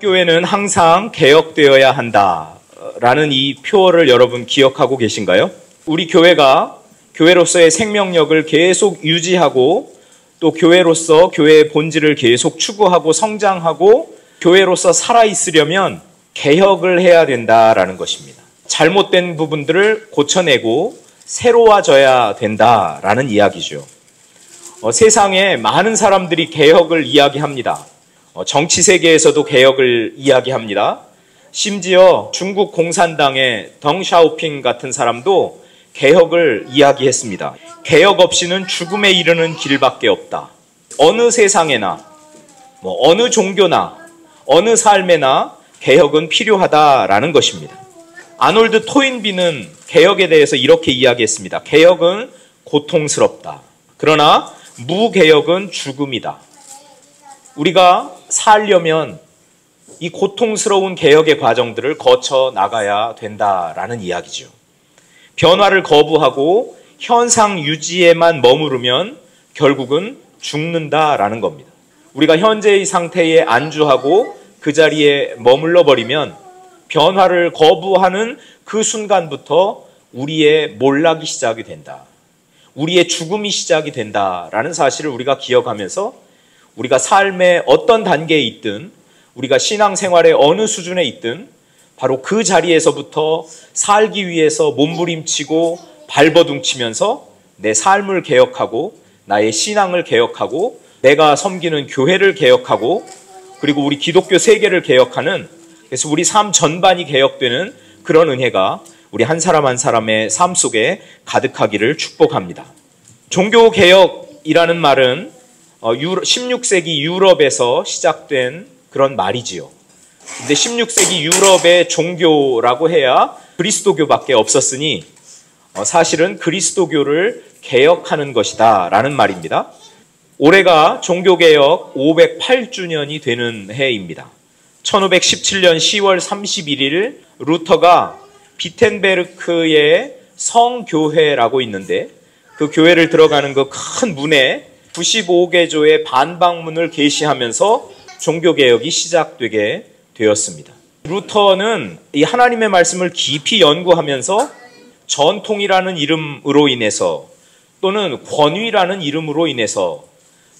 교회는 항상 개혁되어야 한다라는 이 표어를 여러분 기억하고 계신가요? 우리 교회가 교회로서의 생명력을 계속 유지하고 또 교회로서 교회의 본질을 계속 추구하고 성장하고 교회로서 살아있으려면 개혁을 해야 된다라는 것입니다. 잘못된 부분들을 고쳐내고 새로워져야 된다라는 이야기죠. 세상에 많은 사람들이 개혁을 이야기합니다. 정치 세계에서도 개혁을 이야기합니다. 심지어 중국 공산당의 덩샤오핑 같은 사람도 개혁을 이야기했습니다. 개혁 없이는 죽음에 이르는 길밖에 없다. 어느 세상에나 어느 종교나 어느 삶에나 개혁은 필요하다라는 것입니다. 아놀드 토인비는 개혁에 대해서 이렇게 이야기했습니다. 개혁은 고통스럽다. 그러나 무개혁은 죽음이다. 우리가 살려면 이 고통스러운 개혁의 과정들을 거쳐 나가야 된다라는 이야기죠. 변화를 거부하고 현상 유지에만 머무르면 결국은 죽는다라는 겁니다. 우리가 현재의 상태에 안주하고 그 자리에 머물러 버리면 변화를 거부하는 그 순간부터 우리의 몰락이 시작이 된다. 우리의 죽음이 시작이 된다라는 사실을 우리가 기억하면서 우리가 삶의 어떤 단계에 있든 우리가 신앙생활의 어느 수준에 있든 바로 그 자리에서부터 살기 위해서 몸부림치고 발버둥치면서 내 삶을 개혁하고 나의 신앙을 개혁하고 내가 섬기는 교회를 개혁하고 그리고 우리 기독교 세계를 개혁하는, 그래서 우리 삶 전반이 개혁되는 그런 은혜가 우리 한 사람 한 사람의 삶 속에 가득하기를 축복합니다. 종교개혁이라는 말은 16세기 유럽에서 시작된 그런 말이지요. 근데 16세기 유럽의 종교라고 해야 그리스도교밖에 없었으니 사실은 그리스도교를 개혁하는 것이다 라는 말입니다. 올해가 종교개혁 508주년이 되는 해입니다. 1517년 10월 31일 루터가 비텐베르크의 성교회라고 있는데 그 교회를 들어가는 그 큰 문에 95개조의 반박문을 게시하면서 종교개혁이 시작되게 되었습니다. 루터는 이 하나님의 말씀을 깊이 연구하면서 전통이라는 이름으로 인해서 또는 권위라는 이름으로 인해서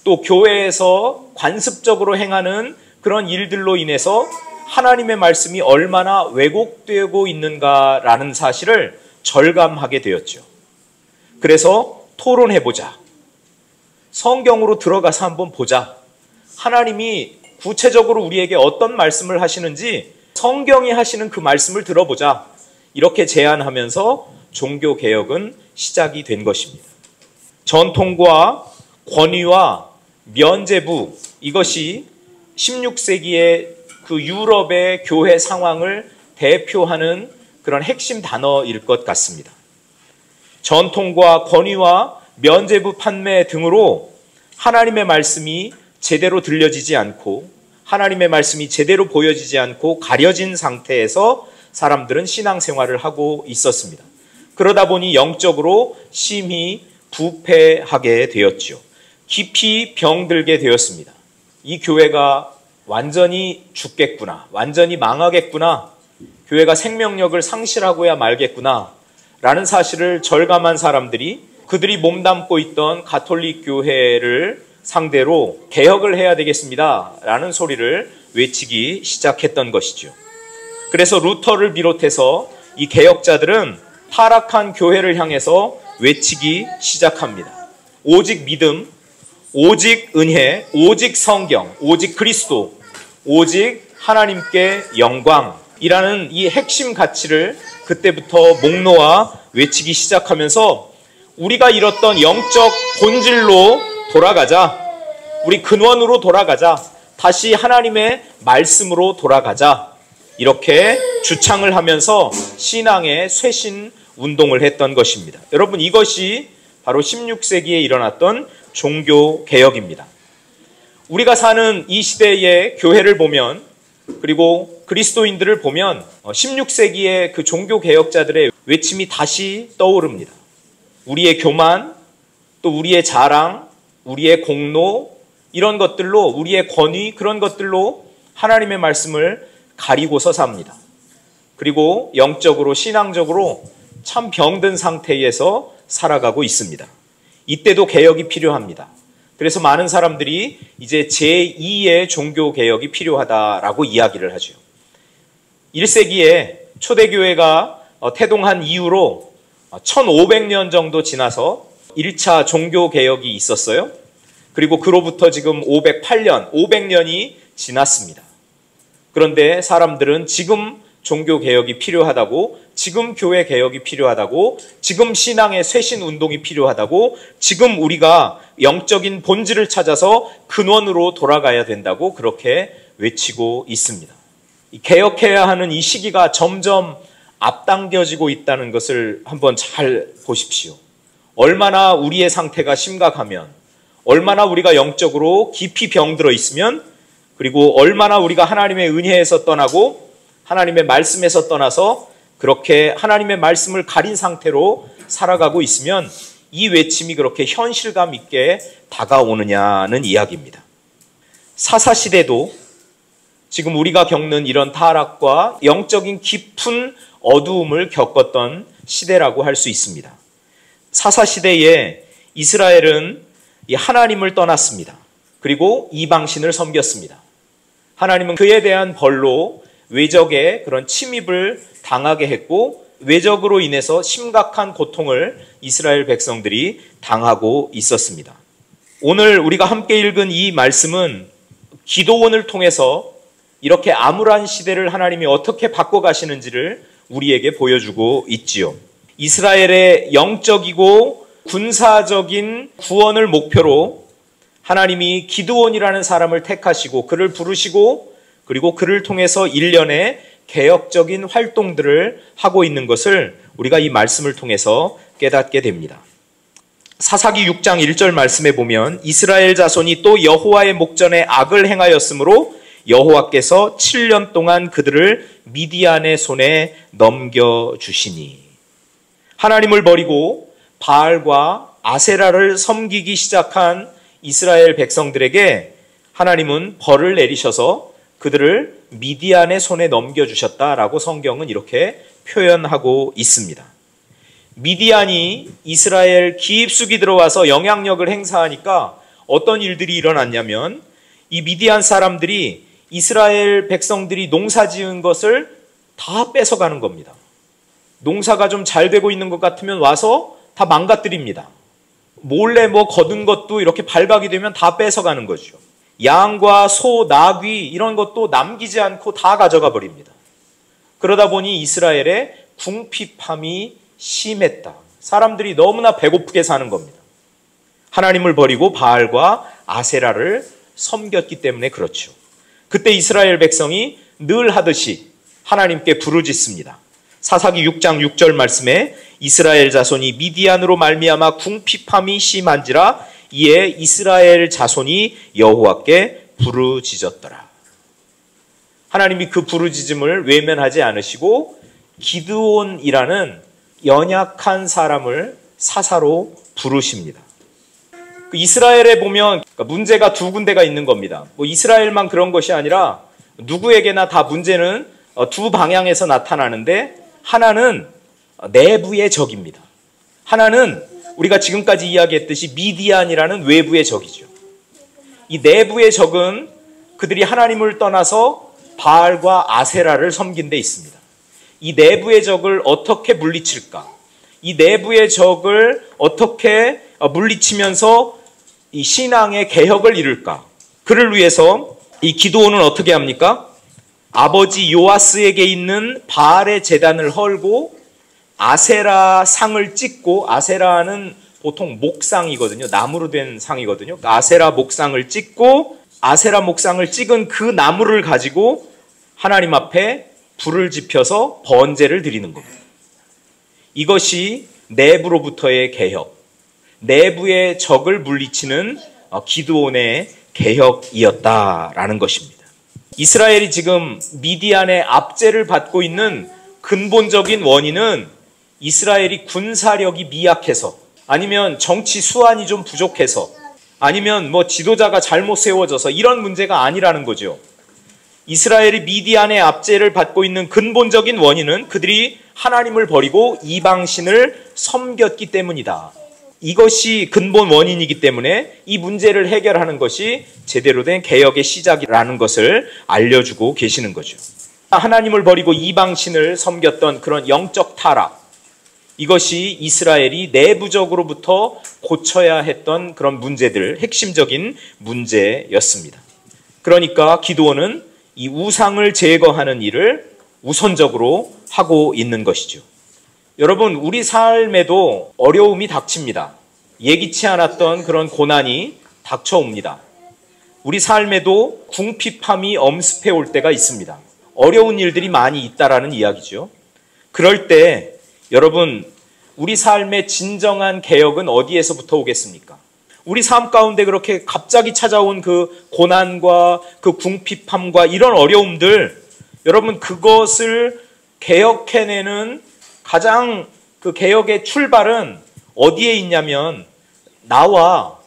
또 교회에서 관습적으로 행하는 그런 일들로 인해서 하나님의 말씀이 얼마나 왜곡되고 있는가라는 사실을 절감하게 되었죠. 그래서 토론해보자. 성경으로 들어가서 한번 보자. 하나님이 구체적으로 우리에게 어떤 말씀을 하시는지 성경이 하시는 그 말씀을 들어보자. 이렇게 제안하면서 종교개혁은 시작이 된 것입니다. 전통과 권위와 면죄부, 이것이 16세기의 그 유럽의 교회 상황을 대표하는 그런 핵심 단어일 것 같습니다. 전통과 권위와 면죄부 판매 등으로 하나님의 말씀이 제대로 들려지지 않고 하나님의 말씀이 제대로 보여지지 않고 가려진 상태에서 사람들은 신앙생활을 하고 있었습니다. 그러다 보니 영적으로 심히 부패하게 되었죠. 깊이 병들게 되었습니다. 이 교회가 완전히 죽겠구나, 완전히 망하겠구나, 교회가 생명력을 상실하고야 말겠구나 라는 사실을 절감한 사람들이 그들이 몸담고 있던 가톨릭 교회를 상대로 개혁을 해야 되겠습니다 라는 소리를 외치기 시작했던 것이죠. 그래서 루터를 비롯해서 이 개혁자들은 타락한 교회를 향해서 외치기 시작합니다. 오직 믿음, 오직 은혜, 오직 성경, 오직 그리스도, 오직 하나님께 영광이라는 이 핵심 가치를 그때부터 목놓아 외치기 시작하면서 우리가 잃었던 영적 본질로 돌아가자, 우리 근원으로 돌아가자, 다시 하나님의 말씀으로 돌아가자, 이렇게 주창을 하면서 신앙의 쇄신 운동을 했던 것입니다. 여러분, 이것이 바로 16세기에 일어났던 종교개혁입니다. 우리가 사는 이 시대의 교회를 보면, 그리고 그리스도인들을 보면 16세기의 그 종교개혁자들의 외침이 다시 떠오릅니다. 우리의 교만, 또 우리의 자랑, 우리의 공로, 이런 것들로, 우리의 권위, 그런 것들로 하나님의 말씀을 가리고서 삽니다. 그리고 영적으로 신앙적으로 참 병든 상태에서 살아가고 있습니다. 이때도 개혁이 필요합니다. 그래서 많은 사람들이 이제 제2의 종교 개혁이 필요하다라고 이야기를 하죠. 1세기에 초대교회가 태동한 이후로 1500년 정도 지나서 1차 종교 개혁이 있었어요. 그리고 그로부터 지금 508년, 500년이 지났습니다. 그런데 사람들은 지금 종교 개혁이 필요하다고, 지금 교회 개혁이 필요하다고, 지금 신앙의 쇄신 운동이 필요하다고, 지금 우리가 영적인 본질을 찾아서 근원으로 돌아가야 된다고 그렇게 외치고 있습니다. 개혁해야 하는 이 시기가 점점 앞당겨지고 있다는 것을 한번 잘 보십시오. 얼마나 우리의 상태가 심각하면, 얼마나 우리가 영적으로 깊이 병들어 있으면, 그리고 얼마나 우리가 하나님의 은혜에서 떠나고 하나님의 말씀에서 떠나서 그렇게 하나님의 말씀을 가린 상태로 살아가고 있으면 이 외침이 그렇게 현실감 있게 다가오느냐는 이야기입니다. 사사시대도 지금 우리가 겪는 이런 타락과 영적인 깊은 어두움을 겪었던 시대라고 할 수 있습니다. 사사시대에 이스라엘은 이 하나님을 떠났습니다. 그리고 이방신을 섬겼습니다. 하나님은 그에 대한 벌로 외적의 그런 침입을 당하게 했고, 외적으로 인해서 심각한 고통을 이스라엘 백성들이 당하고 있었습니다. 오늘 우리가 함께 읽은 이 말씀은 기도원을 통해서 이렇게 암울한 시대를 하나님이 어떻게 바꿔가시는지를 우리에게 보여주고 있지요. 이스라엘의 영적이고 군사적인 구원을 목표로 하나님이 기드온이라는 사람을 택하시고 그를 부르시고 그리고 그를 통해서 일련의 개혁적인 활동들을 하고 있는 것을 우리가 이 말씀을 통해서 깨닫게 됩니다. 사사기 6장 1절 말씀에 보면 이스라엘 자손이 또 여호와의 목전에 악을 행하였으므로 여호와께서 7년 동안 그들을 미디안의 손에 넘겨주시니, 하나님을 버리고 바알과 아세라를 섬기기 시작한 이스라엘 백성들에게 하나님은 벌을 내리셔서 그들을 미디안의 손에 넘겨주셨다라고 성경은 이렇게 표현하고 있습니다. 미디안이 이스라엘 깊숙이 들어와서 영향력을 행사하니까 어떤 일들이 일어났냐면, 이 미디안 사람들이 이스라엘 백성들이 농사 지은 것을 다 뺏어가는 겁니다. 농사가 좀 잘 되고 있는 것 같으면 와서 다 망가뜨립니다. 몰래 거둔 것도 이렇게 발각이 되면 다 뺏어가는 거죠. 양과 소, 나귀 이런 것도 남기지 않고 다 가져가 버립니다. 그러다 보니 이스라엘의 궁핍함이 심했다. 사람들이 너무나 배고프게 사는 겁니다. 하나님을 버리고 바알과 아세라를 섬겼기 때문에 그렇죠. 그때 이스라엘 백성이 늘 하듯이 하나님께 부르짖습니다. 사사기 6장 6절 말씀에 이스라엘 자손이 미디안으로 말미암아 궁핍함이 심한지라 이에 이스라엘 자손이 여호와께 부르짖었더라. 하나님이 그 부르짖음을 외면하지 않으시고 기드온이라는 연약한 사람을 사사로 부르십니다. 이스라엘에 보면 문제가 두 군데가 있는 겁니다. 이스라엘만 그런 것이 아니라 누구에게나 다 문제는 두 방향에서 나타나는데, 하나는 내부의 적입니다. 하나는 우리가 지금까지 이야기했듯이 미디안이라는 외부의 적이죠. 이 내부의 적은 그들이 하나님을 떠나서 바알과 아세라를 섬긴 데 있습니다. 이 내부의 적을 어떻게 물리칠까? 이 내부의 적을 어떻게 물리치면서 이 신앙의 개혁을 이룰까? 그를 위해서 이 기드온은 어떻게 합니까? 아버지 요아스에게 있는 바알의 제단을 헐고 아세라 상을 찍고, 아세라는 보통 목상이거든요. 나무로 된 상이거든요. 아세라 목상을 찍고, 아세라 목상을 찍은 그 나무를 가지고 하나님 앞에 불을 지펴서 번제를 드리는 겁니다. 이것이 내부로부터의 개혁, 내부의 적을 물리치는 기드온의 개혁이었다라는 것입니다. 이스라엘이 지금 미디안의 압제를 받고 있는 근본적인 원인은 이스라엘이 군사력이 미약해서, 아니면 정치 수완이 좀 부족해서, 아니면 지도자가 잘못 세워져서 이런 문제가 아니라는 거죠. 이스라엘이 미디안의 압제를 받고 있는 근본적인 원인은 그들이 하나님을 버리고 이방신을 섬겼기 때문이다. 이것이 근본 원인이기 때문에 이 문제를 해결하는 것이 제대로 된 개혁의 시작이라는 것을 알려주고 계시는 거죠. 하나님을 버리고 이방신을 섬겼던 그런 영적 타락, 이것이 이스라엘이 내부적으로부터 고쳐야 했던 그런 문제들, 핵심적인 문제였습니다. 그러니까 기드온은 이 우상을 제거하는 일을 우선적으로 하고 있는 것이죠. 여러분, 우리 삶에도 어려움이 닥칩니다. 예기치 않았던 그런 고난이 닥쳐옵니다. 우리 삶에도 궁핍함이 엄습해 올 때가 있습니다. 어려운 일들이 많이 있다라는 이야기죠. 그럴 때 여러분, 우리 삶의 진정한 개혁은 어디에서부터 오겠습니까? 우리 삶 가운데 그렇게 갑자기 찾아온 그 고난과 그 궁핍함과 이런 어려움들, 여러분, 그것을 개혁해내는 가장 그 개혁의 출발은 어디에 있냐면 나와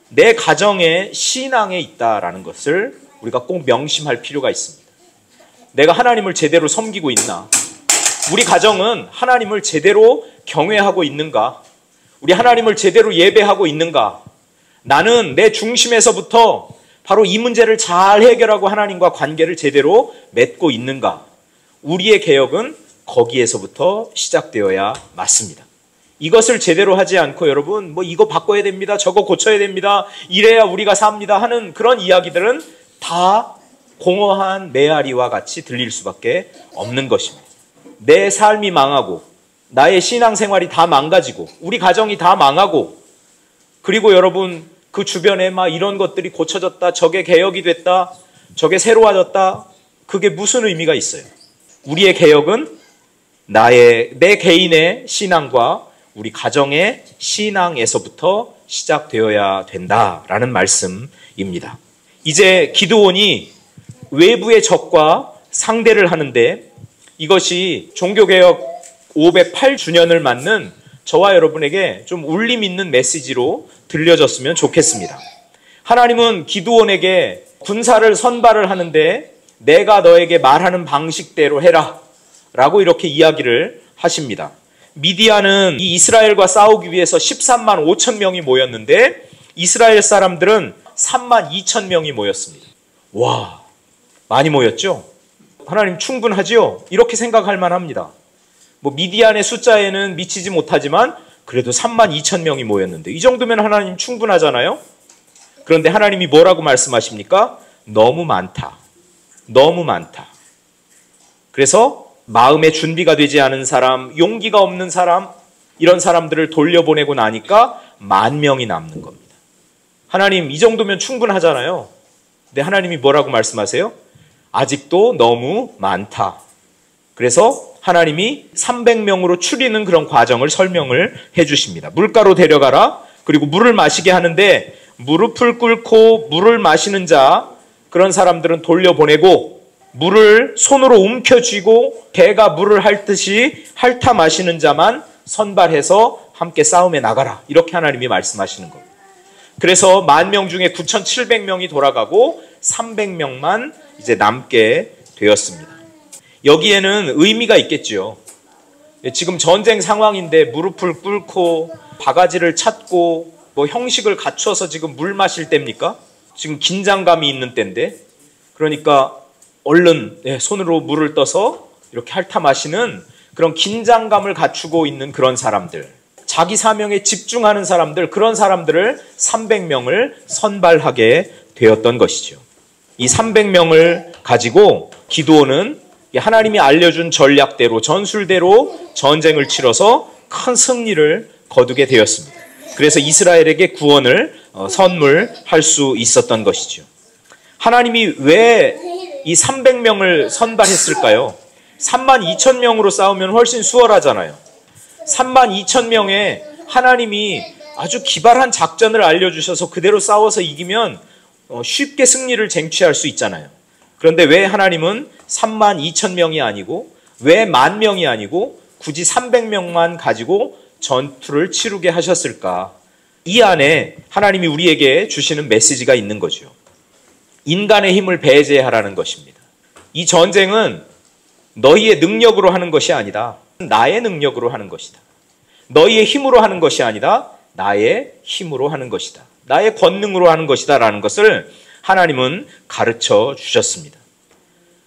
내 가정의 신앙에 있다라는 것을 우리가 꼭 명심할 필요가 있습니다. 내가 하나님을 제대로 섬기고 있나? 우리 가정은 하나님을 제대로 경외하고 있는가? 우리 하나님을 제대로 예배하고 있는가? 나는 내 중심에서부터 바로 이 문제를 잘 해결하고 하나님과 관계를 제대로 맺고 있는가? 우리의 개혁은 거기에서부터 시작되어야 맞습니다. 이것을 제대로 하지 않고 여러분, 이거 바꿔야 됩니다. 저거 고쳐야 됩니다. 이래야 우리가 삽니다. 하는 그런 이야기들은 다 공허한 메아리와 같이 들릴 수밖에 없는 것입니다. 내 삶이 망하고 나의 신앙생활이 다 망가지고 우리 가정이 다 망하고 그리고 여러분 그 주변에 막 이런 것들이 고쳐졌다, 저게 개혁이 됐다, 저게 새로워졌다, 그게 무슨 의미가 있어요? 우리의 개혁은 내 개인의 신앙과 우리 가정의 신앙에서부터 시작되어야 된다라는 말씀입니다. 이제 기드온이 외부의 적과 상대를 하는데 이것이 종교개혁 508주년을 맞는 저와 여러분에게 좀 울림 있는 메시지로 들려졌으면 좋겠습니다. 하나님은 기드온에게 군사를 선발을 하는데 내가 너에게 말하는 방식대로 해라 라고 이렇게 이야기를 하십니다. 미디안은 이 이스라엘과 싸우기 위해서 13만 5천 명이 모였는데 이스라엘 사람들은 3만 2천 명이 모였습니다. 와, 많이 모였죠? 하나님 충분하지요? 이렇게 생각할 만합니다. 미디안의 숫자에는 미치지 못하지만 그래도 3만 2천 명이 모였는데 이 정도면 하나님 충분하잖아요? 그런데 하나님이 뭐라고 말씀하십니까? 너무 많다. 너무 많다. 그래서 마음의 준비가 되지 않은 사람, 용기가 없는 사람, 이런 사람들을 돌려보내고 나니까 10,000명이 남는 겁니다. 하나님 이 정도면 충분하잖아요. 근데 하나님이 뭐라고 말씀하세요? 아직도 너무 많다. 그래서 하나님이 300명으로 줄이는 그런 과정을 설명을 해주십니다. 물가로 데려가라. 그리고 물을 마시게 하는데 무릎을 꿇고 물을 마시는 자, 그런 사람들은 돌려보내고 물을 손으로 움켜쥐고 개가 물을 핥듯이 핥아 마시는 자만 선발해서 함께 싸움에 나가라. 이렇게 하나님이 말씀하시는 겁니다. 그래서 10,000명 중에 9,700명이 돌아가고 300명만 이제 남게 되었습니다. 여기에는 의미가 있겠죠. 지금 전쟁 상황인데 무릎을 꿇고 바가지를 찾고 형식을 갖춰서 지금 물 마실 때입니까? 지금 긴장감이 있는 때인데, 그러니까 얼른 손으로 물을 떠서 이렇게 핥아 마시는 그런 긴장감을 갖추고 있는 그런 사람들, 자기 사명에 집중하는 사람들, 그런 사람들을 300명을 선발하게 되었던 것이죠. 이 300명을 가지고 기드온은 하나님이 알려준 전략대로, 전술대로 전쟁을 치러서 큰 승리를 거두게 되었습니다. 그래서 이스라엘에게 구원을 선물할 수 있었던 것이죠. 하나님이 왜 이 300명을 선발했을까요? 32,000명으로 싸우면 훨씬 수월하잖아요. 32,000명에 하나님이 아주 기발한 작전을 알려주셔서 그대로 싸워서 이기면 쉽게 승리를 쟁취할 수 있잖아요. 그런데 왜 하나님은 32,000명이 아니고 왜 10,000명이 아니고 굳이 300명만 가지고 전투를 치르게 하셨을까? 이 안에 하나님이 우리에게 주시는 메시지가 있는 거죠. 인간의 힘을 배제하라는 것입니다. 이 전쟁은 너희의 능력으로 하는 것이 아니다. 나의 능력으로 하는 것이다. 너희의 힘으로 하는 것이 아니다. 나의 힘으로 하는 것이다. 나의 권능으로 하는 것이다. 라는 것을 하나님은 가르쳐 주셨습니다.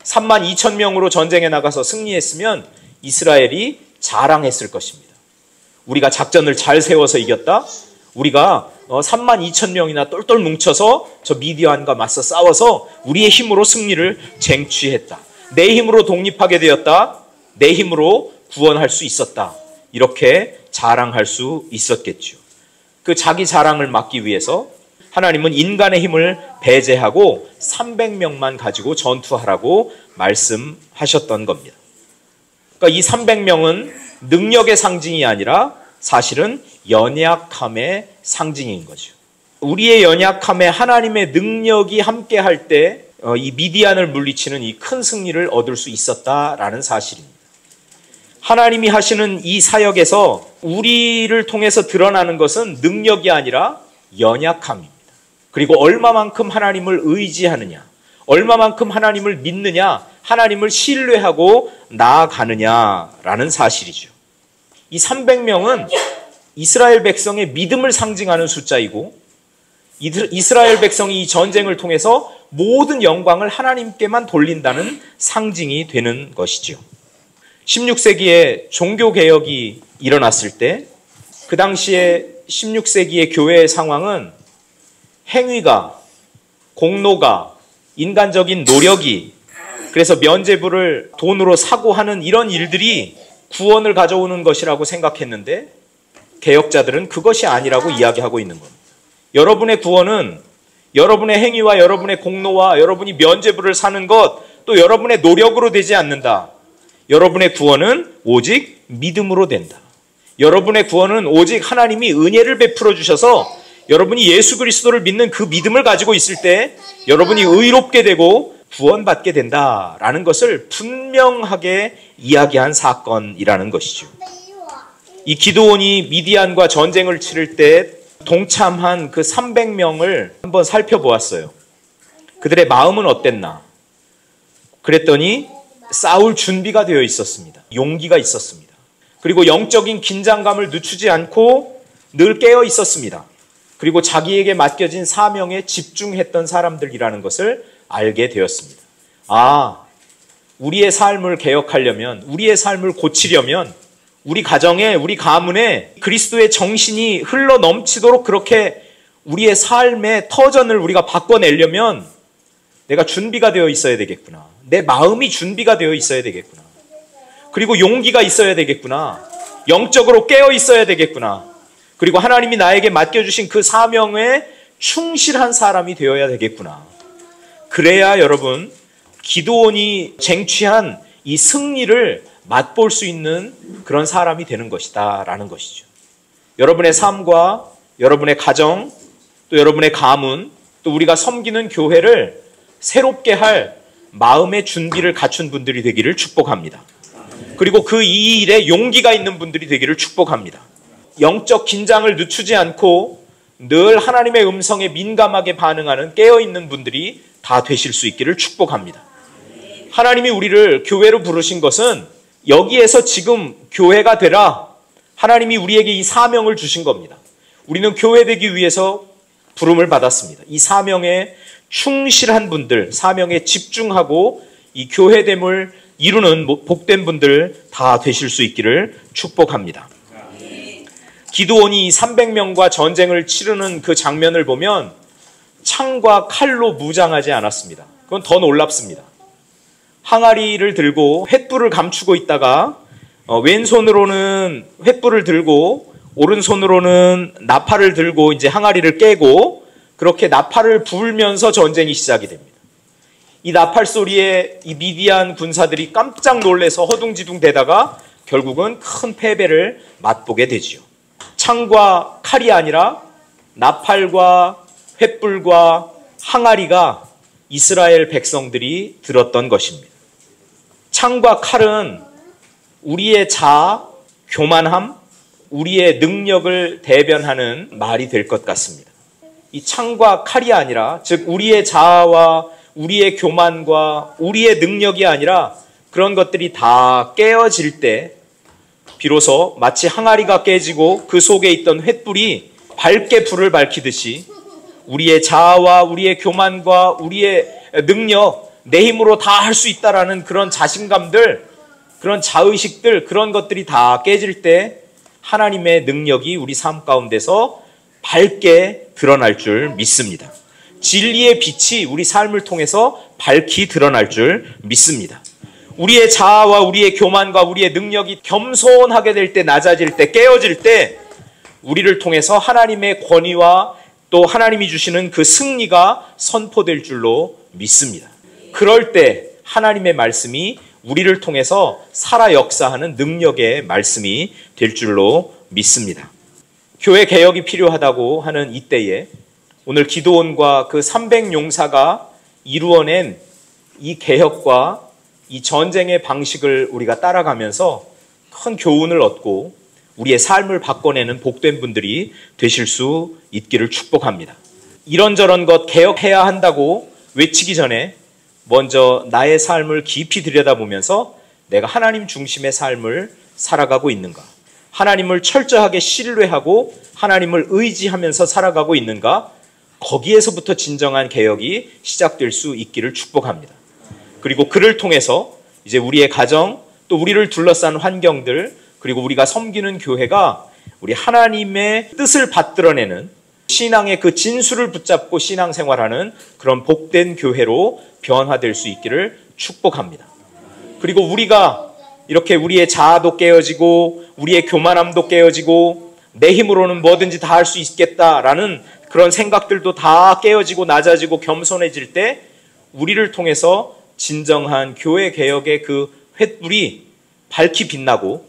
32,000명으로 전쟁에 나가서 승리했으면 이스라엘이 자랑했을 것입니다. 우리가 작전을 잘 세워서 이겼다. 우리가 32,000명이나 똘똘 뭉쳐서 저 미디안과 맞서 싸워서 우리의 힘으로 승리를 쟁취했다. 내 힘으로 독립하게 되었다. 내 힘으로 구원할 수 있었다. 이렇게 자랑할 수 있었겠죠. 그 자기 자랑을 막기 위해서 하나님은 인간의 힘을 배제하고 300명만 가지고 전투하라고 말씀하셨던 겁니다. 그러니까 이 300명은 능력의 상징이 아니라 사실은 연약함의 상징인 거죠. 우리의 연약함에 하나님의 능력이 함께할 때 이 미디안을 물리치는 이 큰 승리를 얻을 수 있었다라는 사실입니다. 하나님이 하시는 이 사역에서 우리를 통해서 드러나는 것은 능력이 아니라 연약함입니다. 그리고 얼마만큼 하나님을 의지하느냐, 얼마만큼 하나님을 믿느냐, 하나님을 신뢰하고 나아가느냐라는 사실이죠. 이 300명은 이스라엘 백성의 믿음을 상징하는 숫자이고 이스라엘 백성이 이 전쟁을 통해서 모든 영광을 하나님께만 돌린다는 상징이 되는 것이죠. 16세기에 종교개혁이 일어났을 때 그 당시에 16세기의 교회의 상황은 행위가, 공로가, 인간적인 노력이, 그래서 면죄부를 돈으로 사고 하는 이런 일들이 구원을 가져오는 것이라고 생각했는데 개혁자들은 그것이 아니라고 이야기하고 있는 겁니다. 여러분의 구원은 여러분의 행위와 여러분의 공로와 여러분이 면죄부를 사는 것, 또 여러분의 노력으로 되지 않는다. 여러분의 구원은 오직 믿음으로 된다. 여러분의 구원은 오직 하나님이 은혜를 베풀어 주셔서 여러분이 예수 그리스도를 믿는 그 믿음을 가지고 있을 때 여러분이 의롭게 되고 구원받게 된다라는 것을 분명하게 이야기한 사건이라는 것이죠. 이 기드온이 미디안과 전쟁을 치를 때 동참한 그 300명을 한번 살펴보았어요. 그들의 마음은 어땠나? 그랬더니 싸울 준비가 되어 있었습니다. 용기가 있었습니다. 그리고 영적인 긴장감을 늦추지 않고 늘 깨어 있었습니다. 그리고 자기에게 맡겨진 사명에 집중했던 사람들이라는 것을 알게 되었습니다. 아, 우리의 삶을 개혁하려면, 우리의 삶을 고치려면, 우리 가정에, 우리 가문에 그리스도의 정신이 흘러 넘치도록 그렇게 우리의 삶의 터전을 우리가 바꿔내려면 내가 준비가 되어 있어야 되겠구나. 내 마음이 준비가 되어 있어야 되겠구나. 그리고 용기가 있어야 되겠구나. 영적으로 깨어 있어야 되겠구나. 그리고 하나님이 나에게 맡겨주신 그 사명에 충실한 사람이 되어야 되겠구나. 그래야 여러분, 기드온이 쟁취한 이 승리를 맛볼 수 있는 그런 사람이 되는 것이다 라는 것이죠. 여러분의 삶과 여러분의 가정, 또 여러분의 가문, 또 우리가 섬기는 교회를 새롭게 할 마음의 준비를 갖춘 분들이 되기를 축복합니다. 그리고 그 이 일에 용기가 있는 분들이 되기를 축복합니다. 영적 긴장을 늦추지 않고 늘 하나님의 음성에 민감하게 반응하는 깨어있는 분들이 다 되실 수 있기를 축복합니다. 하나님이 우리를 교회로 부르신 것은 여기에서 지금 교회가 되라, 하나님이 우리에게 이 사명을 주신 겁니다. 우리는 교회 되기 위해서 부름을 받았습니다. 이 사명에 충실한 분들, 사명에 집중하고 이 교회됨을 이루는 복된 분들 다 되실 수 있기를 축복합니다. 기드온이 300명과 전쟁을 치르는 그 장면을 보면 창과 칼로 무장하지 않았습니다. 그건 더 놀랍습니다. 항아리를 들고 횃불을 감추고 있다가 왼손으로는 횃불을 들고 오른손으로는 나팔을 들고 이제 항아리를 깨고 그렇게 나팔을 불면서 전쟁이 시작이 됩니다. 이 나팔 소리에 이 미디안 군사들이 깜짝 놀라서 허둥지둥 대다가 결국은 큰 패배를 맛보게 되지요. 창과 칼이 아니라 나팔과 횃불과 항아리가 이스라엘 백성들이 들었던 것입니다. 창과 칼은 우리의 자아, 교만함, 우리의 능력을 대변하는 말이 될 것 같습니다. 이 창과 칼이 아니라, 즉 우리의 자아와 우리의 교만과 우리의 능력이 아니라 그런 것들이 다 깨어질 때 비로소 마치 항아리가 깨지고 그 속에 있던 횃불이 밝게 불을 밝히듯이 우리의 자아와 우리의 교만과 우리의 능력, 내 힘으로 다 할 수 있다라는 그런 자신감들, 그런 자의식들, 그런 것들이 다 깨질 때 하나님의 능력이 우리 삶 가운데서 밝게 드러날 줄 믿습니다. 진리의 빛이 우리 삶을 통해서 밝히 드러날 줄 믿습니다. 우리의 자아와 우리의 교만과 우리의 능력이 겸손하게 될 때, 낮아질 때, 깨어질 때 우리를 통해서 하나님의 권위와 또 하나님이 주시는 그 승리가 선포될 줄로 믿습니다. 그럴 때 하나님의 말씀이 우리를 통해서 살아 역사하는 능력의 말씀이 될 줄로 믿습니다. 교회 개혁이 필요하다고 하는 이때에 오늘 기드온과 그 300용사가 이루어낸 이 개혁과 이 전쟁의 방식을 우리가 따라가면서 큰 교훈을 얻고 우리의 삶을 바꿔내는 복된 분들이 되실 수 있기를 축복합니다. 이런저런 것 개혁해야 한다고 외치기 전에 먼저 나의 삶을 깊이 들여다보면서 내가 하나님 중심의 삶을 살아가고 있는가? 하나님을 철저하게 신뢰하고 하나님을 의지하면서 살아가고 있는가? 거기에서부터 진정한 개혁이 시작될 수 있기를 축복합니다. 그리고 그를 통해서 이제 우리의 가정, 또 우리를 둘러싼 환경들, 그리고 우리가 섬기는 교회가 우리 하나님의 뜻을 받들어내는 신앙의 그 진수를 붙잡고 신앙생활하는 그런 복된 교회로 변화될 수 있기를 축복합니다. 그리고 우리가 이렇게 우리의 자아도 깨어지고 우리의 교만함도 깨어지고 내 힘으로는 뭐든지 다 할 수 있겠다라는 그런 생각들도 다 깨어지고 낮아지고 겸손해질 때 우리를 통해서 진정한 교회 개혁의 그 횃불이 밝히 빛나고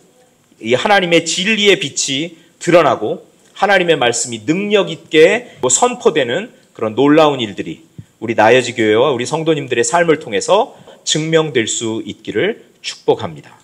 이 하나님의 진리의 빛이 드러나고 하나님의 말씀이 능력 있게 선포되는 그런 놀라운 일들이 우리 나여지 교회와 우리 성도님들의 삶을 통해서 증명될 수 있기를 축복합니다.